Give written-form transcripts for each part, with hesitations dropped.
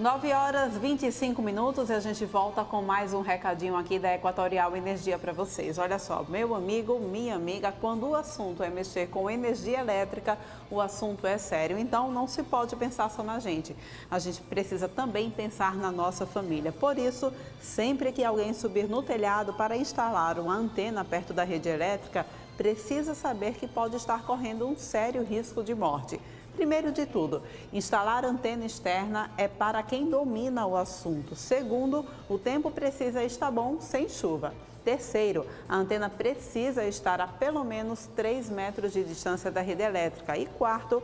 9h25 e a gente volta com mais um recadinho aqui da Equatorial Energia para vocês. Olha só, meu amigo, minha amiga, quando o assunto é mexer com energia elétrica, o assunto é sério. Então, não se pode pensar só na gente. A gente precisa também pensar na nossa família. Por isso, sempre que alguém subir no telhado para instalar uma antena perto da rede elétrica, precisa saber que pode estar correndo um sério risco de morte. Primeiro de tudo, instalar antena externa é para quem domina o assunto. Segundo, o tempo precisa estar bom sem chuva. Terceiro, a antena precisa estar a pelo menos 3 metros de distância da rede elétrica. E quarto,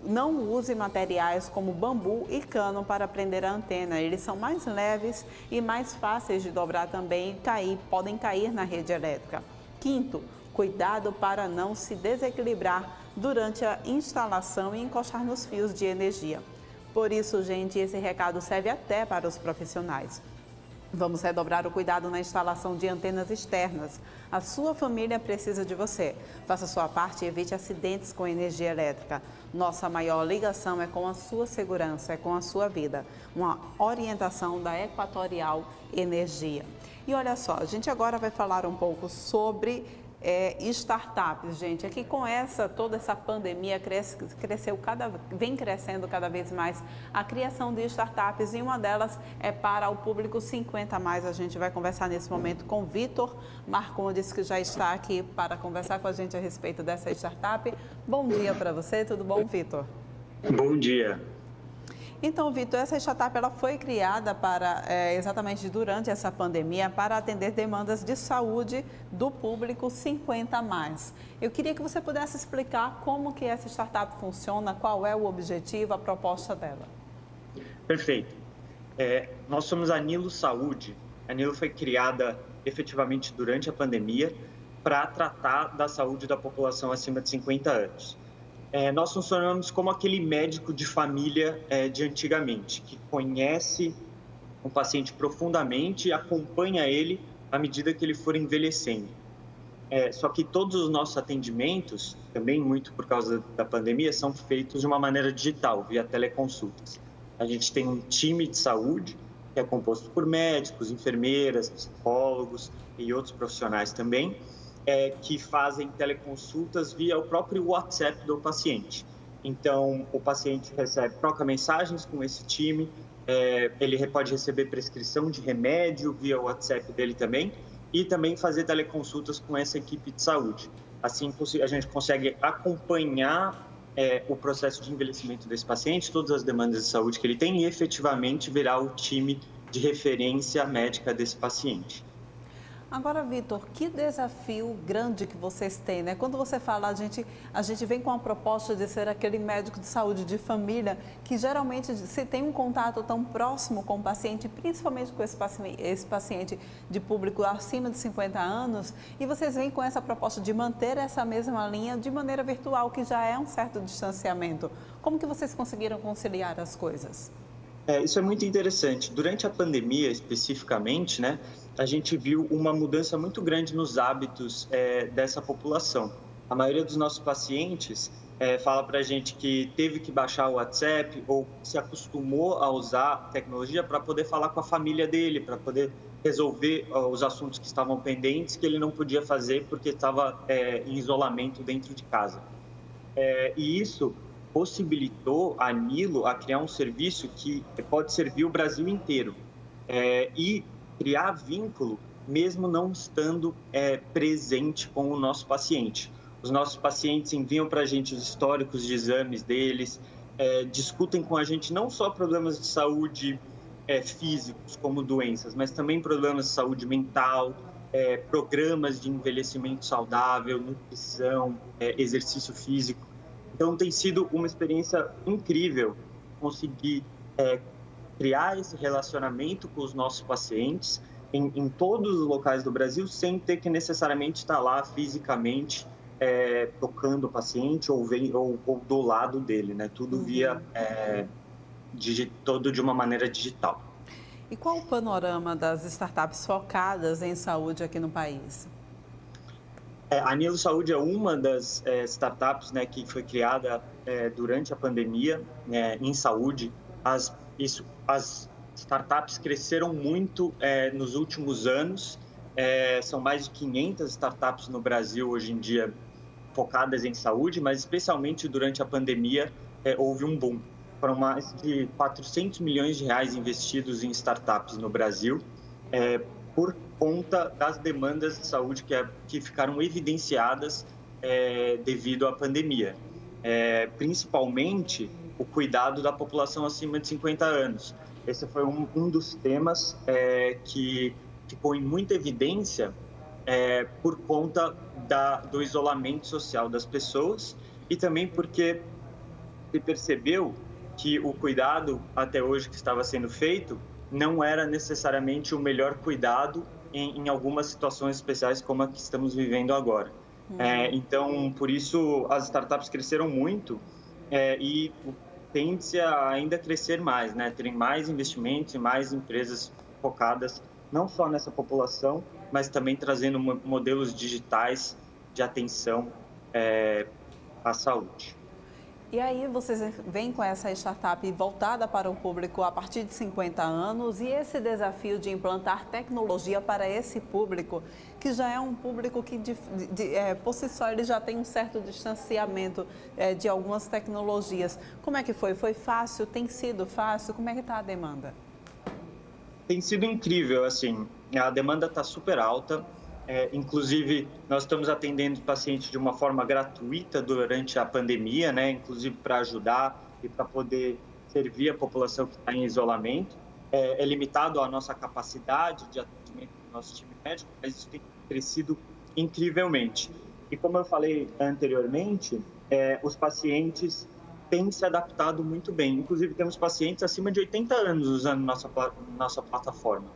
não use materiais como bambu e cano para prender a antena. Eles são mais leves e mais fáceis de dobrar também e podem cair na rede elétrica. Quinto, cuidado para não se desequilibrar durante a instalação e encostar nos fios de energia. Por isso, gente, esse recado serve até para os profissionais. Vamos redobrar o cuidado na instalação de antenas externas. A sua família precisa de você. Faça sua parte e evite acidentes com energia elétrica. Nossa maior ligação é com a sua segurança, é com a sua vida. Uma orientação da Equatorial Energia. E olha só, a gente agora vai falar um pouco sobre startups, gente. Aqui com toda essa pandemia vem crescendo cada vez mais a criação de startups e uma delas é para o público 50 mais. A gente vai conversar nesse momento com Vitor Marcondes, que já está aqui para conversar com a gente a respeito dessa startup. Bom dia para você, tudo bom, Vitor? Bom dia. Então, Vitor, essa startup ela foi criada exatamente durante essa pandemia para atender demandas de saúde do público 50 mais. Eu queria que você pudesse explicar como que essa startup funciona, qual é o objetivo, a proposta dela. Perfeito. Nós somos a Nilo Saúde. A Nilo foi criada efetivamente durante a pandemia para tratar da saúde da população acima de 50 anos. Nós funcionamos como aquele médico de família de antigamente, que conhece o paciente profundamente e acompanha ele à medida que ele for envelhecendo. Só que todos os nossos atendimentos, também muito por causa da pandemia, são feitos de uma maneira digital, via teleconsultas. A gente tem um time de saúde, que é composto por médicos, enfermeiras, psicólogos e outros profissionais também, que fazem teleconsultas via o próprio WhatsApp do paciente. Então, o paciente troca mensagens com esse time, ele pode receber prescrição de remédio via o WhatsApp dele também, e também fazer teleconsultas com essa equipe de saúde. Assim, a gente consegue acompanhar o processo de envelhecimento desse paciente, todas as demandas de saúde que ele tem e efetivamente virar o time de referência médica desse paciente. Agora, Vitor, que desafio grande que vocês têm, né? Quando você fala, a gente vem com a proposta de ser aquele médico de saúde de família que geralmente se tem um contato tão próximo com o paciente, principalmente com esse paciente de público acima de 50 anos, e vocês vêm com essa proposta de manter essa mesma linha de maneira virtual, que já é um certo distanciamento. Como que vocês conseguiram conciliar as coisas? Isso é muito interessante. Durante a pandemia, especificamente, né, a gente viu uma mudança muito grande nos hábitos dessa população. A maioria dos nossos pacientes fala para a gente que teve que baixar o WhatsApp ou se acostumou a usar tecnologia para poder falar com a família dele, para poder resolver os assuntos que estavam pendentes, que ele não podia fazer porque estava em isolamento dentro de casa. E isso possibilitou a Nilo a criar um serviço que pode servir o Brasil inteiro e criar vínculo mesmo não estando presente com o nosso paciente. Os nossos pacientes enviam para a gente os históricos de exames deles, discutem com a gente não só problemas de saúde físicos, como doenças, mas também problemas de saúde mental, programas de envelhecimento saudável, nutrição, exercício físico. Então, tem sido uma experiência incrível conseguir criar esse relacionamento com os nossos pacientes em todos os locais do Brasil, sem ter que necessariamente estar lá fisicamente tocando o paciente ou do lado dele, né? Tudo via todo de uma maneira digital. E qual o panorama das startups focadas em saúde aqui no país? A Nilo Saúde é uma das startups, né, que foi criada durante a pandemia em saúde. As as startups cresceram muito nos últimos anos. São mais de 500 startups no Brasil hoje em dia focadas em saúde, mas especialmente durante a pandemia houve um boom. Foram mais de 400 milhões de reais investidos em startups no Brasil, por conta das demandas de saúde que ficaram evidenciadas devido à pandemia. Principalmente o cuidado da população acima de 50 anos. Esse foi um dos temas que ficou em muita evidência por conta do isolamento social das pessoas e também porque se percebeu que o cuidado até hoje que estava sendo feito não era necessariamente o melhor cuidado em algumas situações especiais como a que estamos vivendo agora. Então, por isso, as startups cresceram muito e tende-se a ainda crescer mais, né? Terem mais investimentos e mais empresas focadas não só nessa população, mas também trazendo modelos digitais de atenção à saúde. E aí vocês vêm com essa startup voltada para o público a partir de 50 anos e esse desafio de implantar tecnologia para esse público, que já é um público que por si só ele já tem um certo distanciamento de algumas tecnologias. Como é que foi? Foi fácil? Tem sido fácil? Como é que está a demanda? Tem sido incrível, assim, a demanda está super alta. Inclusive, nós estamos atendendo pacientes de uma forma gratuita durante a pandemia, né? Inclusive para ajudar e para poder servir a população que está em isolamento. É limitado a nossa capacidade de atendimento do nosso time médico, mas isso tem crescido incrivelmente. E como eu falei anteriormente, os pacientes têm se adaptado muito bem. Inclusive, temos pacientes acima de 80 anos usando nossa plataforma.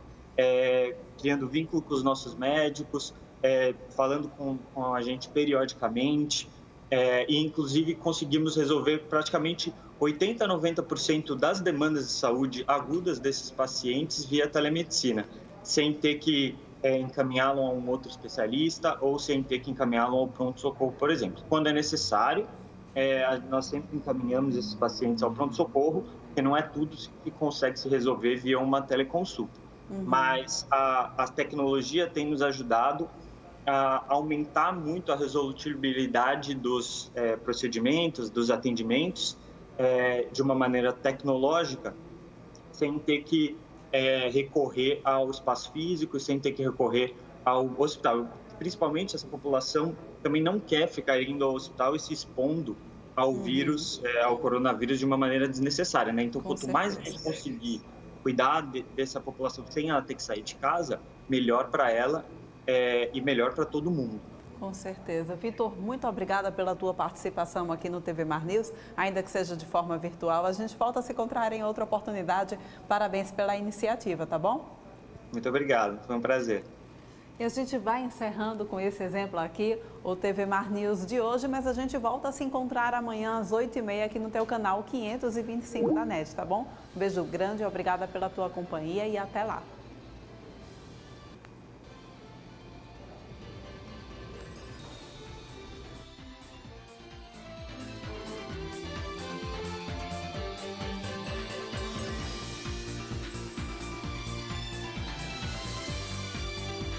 Criando vínculo com os nossos médicos, falando com a gente periodicamente, e inclusive conseguimos resolver praticamente 80% a 90% das demandas de saúde agudas desses pacientes via telemedicina, sem ter que encaminhá-lo a um outro especialista ou sem ter que encaminhá-lo ao pronto-socorro, por exemplo. Quando é necessário, nós sempre encaminhamos esses pacientes ao pronto-socorro, porque não é tudo que consegue se resolver via uma teleconsulta. Mas a tecnologia tem nos ajudado a aumentar muito a resolutibilidade dos procedimentos, dos atendimentos, de uma maneira tecnológica, sem ter que recorrer ao espaço físico, sem ter que recorrer ao hospital. Principalmente essa população também não quer ficar indo ao hospital e se expondo ao vírus, ao coronavírus de uma maneira desnecessária, né? Então, quanto mais a gente conseguir cuidar dessa população sem ela ter que sair de casa, melhor para ela e melhor para todo mundo. Com certeza. Vitor, muito obrigada pela tua participação aqui no TV Mar News, ainda que seja de forma virtual. A gente volta a se encontrar em outra oportunidade. Parabéns pela iniciativa, tá bom? Muito obrigado, foi um prazer. E a gente vai encerrando com esse exemplo aqui, o TV Mar News de hoje, mas a gente volta a se encontrar amanhã às 8h30 aqui no teu canal 525 da NET, tá bom? Um beijo grande, obrigada pela tua companhia e até lá.